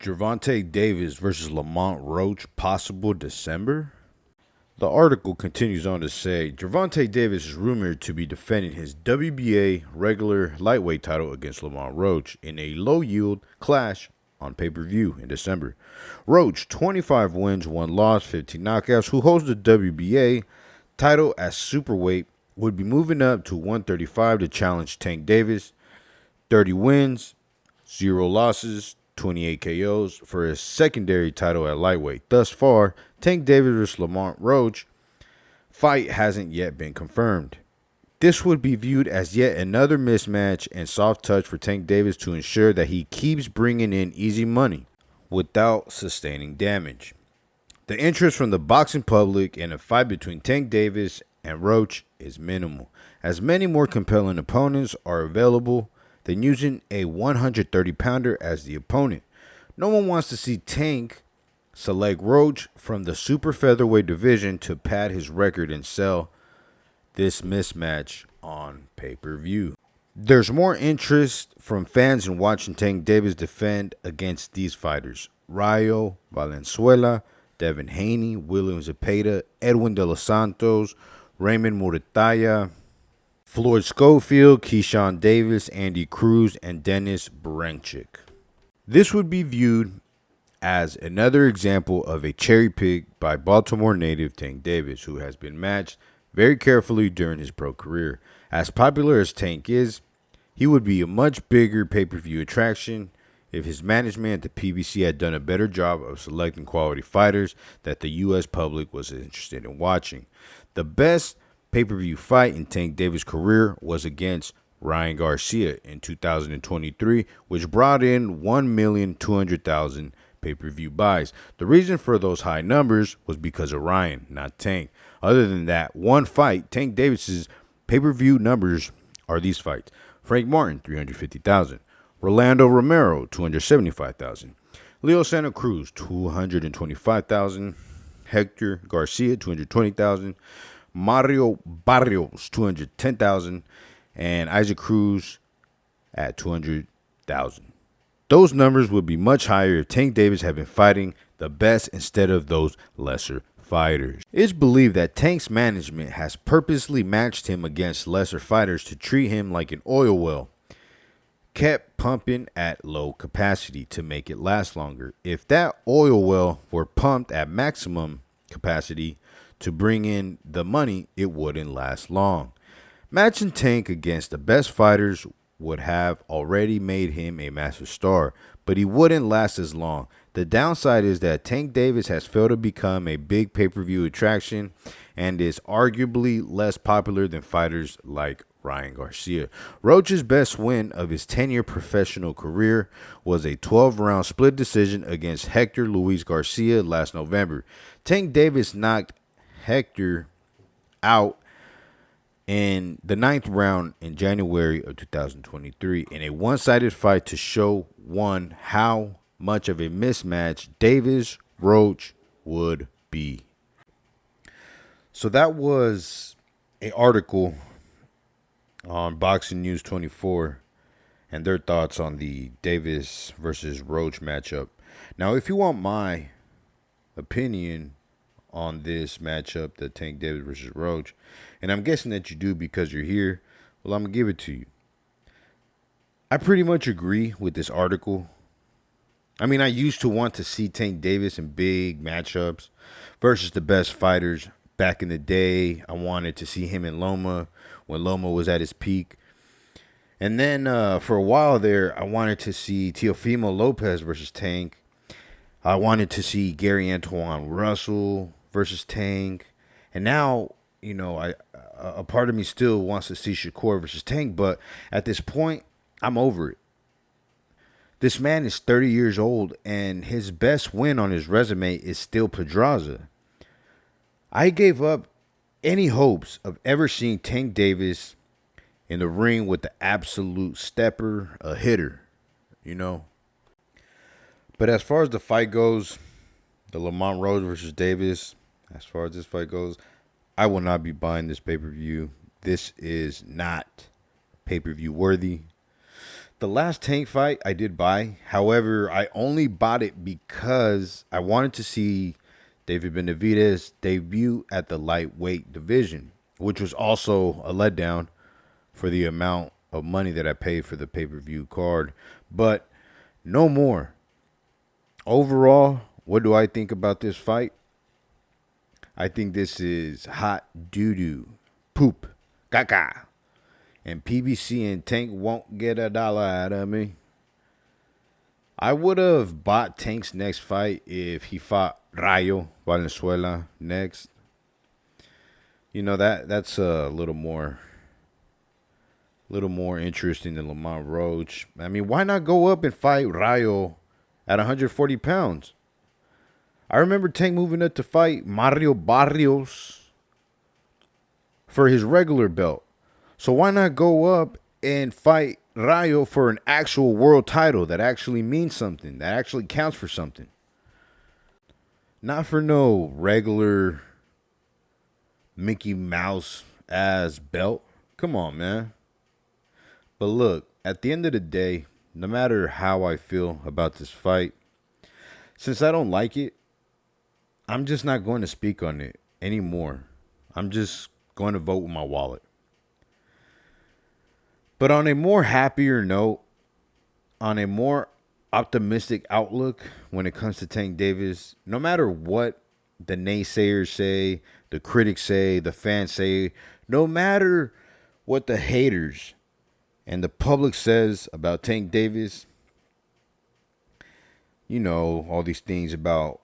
Gervonta Davis versus Lamont Roach, possible December? The article continues on to say Gervonta Davis is rumored to be defending his WBA regular lightweight title against Lamont Roach in a low-yield clash on pay-per-view in December. Roach, 25 wins, 1 loss, 15 knockouts, who holds the WBA title as superweight, would be moving up to 135 to challenge Tank Davis. 30 wins, 0 losses, 28 KOs for his secondary title at lightweight. Thus far, Tank Davis vs. Lamont Roach fight hasn't yet been confirmed. This would be viewed as yet another mismatch and soft touch for Tank Davis to ensure that he keeps bringing in easy money without sustaining damage. The interest from the boxing public in a fight between Tank Davis and Roach is minimal, as many more compelling opponents are available than using a 130-pounder as the opponent. No one wants to see Tank select Roach from the super featherweight division to pad his record and sell this mismatch on pay-per-view. There's more interest from fans in watching Tank Davis defend against these fighters: Rayo Valenzuela, Devin Haney, William Zepeda, Edwin De Los Santos, Raymond Murataya, Floyd Schofield, Keyshawn Davis, Andy Cruz, and Dennis Berenchik. This would be viewed as another example of a cherry pick by Baltimore native Tank Davis, who has been matched very carefully during his pro career. As popular as Tank is, he would be a much bigger pay-per-view attraction if his management at the PBC had done a better job of selecting quality fighters that the U.S. public was interested in watching. The best pay-per-view fight in Tank Davis' career was against Ryan Garcia in 2023, which brought in 1,200,000 pay-per-view buys. The reason for those high numbers was because of Ryan, not Tank. Other than that one fight, Tank Davis's pay-per-view numbers are these fights: Frank Martin, 350,000. Rolando Romero, 275,000. Leo Santa Cruz, 225,000. Hector Garcia, 220,000. Mario Barrios, 210,000. And Isaac Cruz at 200,000. Those numbers would be much higher if Tank Davis had been fighting the best instead of those lesser fighters. It's believed that Tank's management has purposely matched him against lesser fighters to treat him like an oil well, kept pumping at low capacity to make it last longer. If that oil well were pumped at maximum capacity to bring in the money, it wouldn't last long. Matching Tank against the best fighters would have already made him a massive star, but he wouldn't last as long. The downside is that Tank Davis has failed to become a big pay-per-view attraction and is arguably less popular than fighters like Ryan Garcia. Roach's best win of his 10-year professional career was a 12-round split decision against Hector Luis Garcia last November. Tank Davis knocked Hector out in the 9th round in January of 2023 in a one-sided fight to show one how much of a mismatch Davis Roach would be. So that was an article on Boxing News 24 and their thoughts on the Davis versus Roach matchup. Now, if you want my opinion on this matchup, the Tank Davis versus Roach, and I'm guessing that you do because you're here, well, I'm going to give it to you. I pretty much agree with this article. I mean, I used to want to see Tank Davis in big matchups versus the best fighters. Back in the day, I wanted to see him in Loma when Loma was at his peak. And then for a while there, I wanted to see Teofimo Lopez versus Tank. I wanted to see Gary Antoine Russell versus Tank. And now, you know, a part of me still wants to see Shakur versus Tank. But at this point, I'm over it. This man is 30 years old, and his best win on his resume is still Pedraza. I gave up any hopes of ever seeing Tank Davis in the ring with the absolute stepper, a hitter, you know. But as far as the fight goes, the Lamont Roach versus Davis, as far as this fight goes, I will not be buying this pay-per-view. This is not pay-per-view worthy. The last Tank fight I did buy. However, I only bought it because I wanted to see David Benavidez debut at the lightweight division, which was also a letdown for the amount of money that I paid for the pay-per-view card. But no more. Overall, what do I think about this fight? I think this is hot doo-doo. Poop. Caca. And PBC and Tank won't get a dollar out of me. I would have bought Tank's next fight if he fought Rayo Valenzuela next. You know, that's a little more interesting than Lamont Roach. I mean, why not go up and fight Rayo at 140 pounds? I remember Tank moving up to fight Mario Barrios for his regular belt. So why not go up and fight Rayo for an actual world title that actually means something, that actually counts for something? Not for no regular Mickey Mouse ass belt. Come on, man. But look, at the end of the day, no matter how I feel about this fight, since I don't like it, I'm just not going to speak on it anymore. I'm just going to vote with my wallet. But on a more happier note, on a more optimistic outlook when it comes to Tank Davis, no matter what the naysayers say, the critics say, the fans say, no matter what the haters and the public says about Tank Davis, you know, all these things about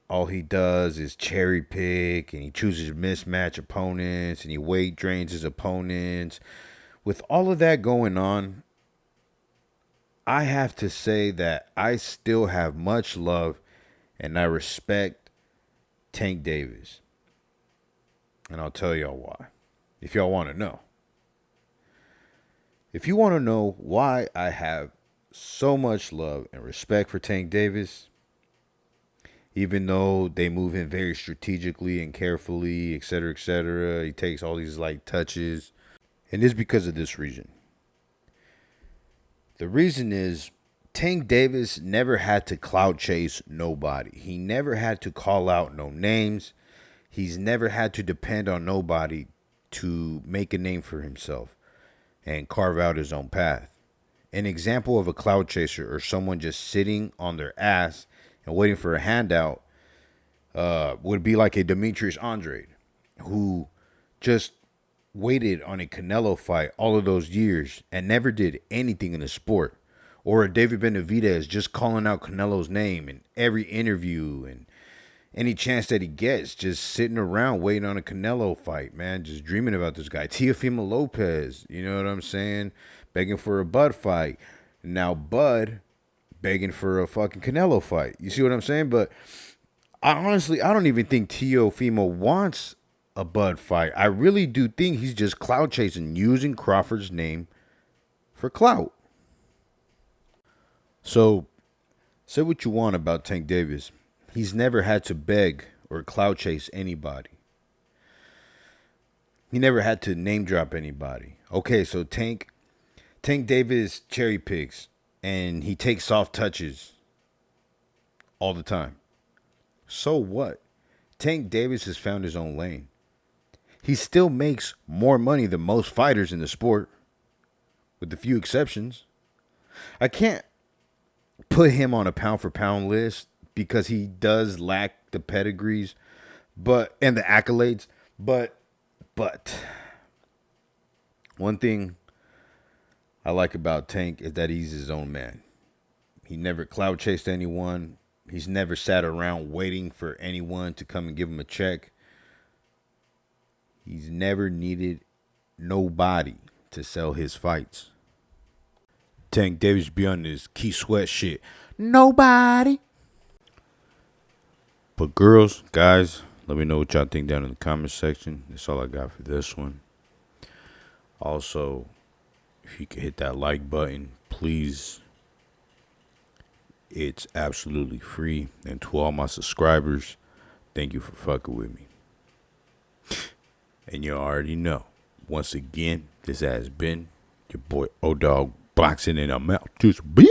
all he does is cherry pick and he chooses mismatch opponents and he weight drains his opponents. With all of that going on, I have to say that I still have much love and I respect Tank Davis. And I'll tell y'all why, if y'all want to know. If you want to know why I have so much love and respect for Tank Davis, even though they move him very strategically and carefully, etc., he takes all these light touches. And it's because of this reason. The reason is Tank Davis never had to clout chase nobody. He never had to call out no names. He's never had to depend on nobody to make a name for himself and carve out his own path. An example of a clout chaser or someone just sitting on their ass and waiting for a handout would be like a Demetrius Andrade, who just waited on a Canelo fight all of those years and never did anything in the sport. Or a David Benavidez just calling out Canelo's name in every interview and any chance that he gets, just sitting around waiting on a Canelo fight, man, just dreaming about this guy. Teofimo Lopez, you know what I'm saying? Begging for a Bud fight. Now Bud begging for a fucking Canelo fight. You see what I'm saying? But I don't even think Teofimo wants a Bud fight. I really do think he's just clout chasing, using Crawford's name for clout. So, say what you want about Tank Davis. He's never had to beg or clout chase anybody. He never had to name drop anybody. Okay, so Tank Davis cherry picks and he takes soft touches all the time. So what? Tank Davis has found his own lane. He still makes more money than most fighters in the sport, with a few exceptions. I can't put him on a pound-for-pound list because he does lack the pedigrees and the accolades. But one thing I like about Tank is that he's his own man. He never clout chased anyone. He's never sat around waiting for anyone to come and give him a check. He's never needed nobody to sell his fights. Tank Davis be on this Key Sweat shit. Nobody. But girls, guys, let me know what y'all think down in the comment section. That's all I got for this one. Also, if you could hit that like button, please. It's absolutely free. And to all my subscribers, thank you for fucking with me. And you already know. Once again, this has been your boy O-Dog boxing in a mouth, just beer.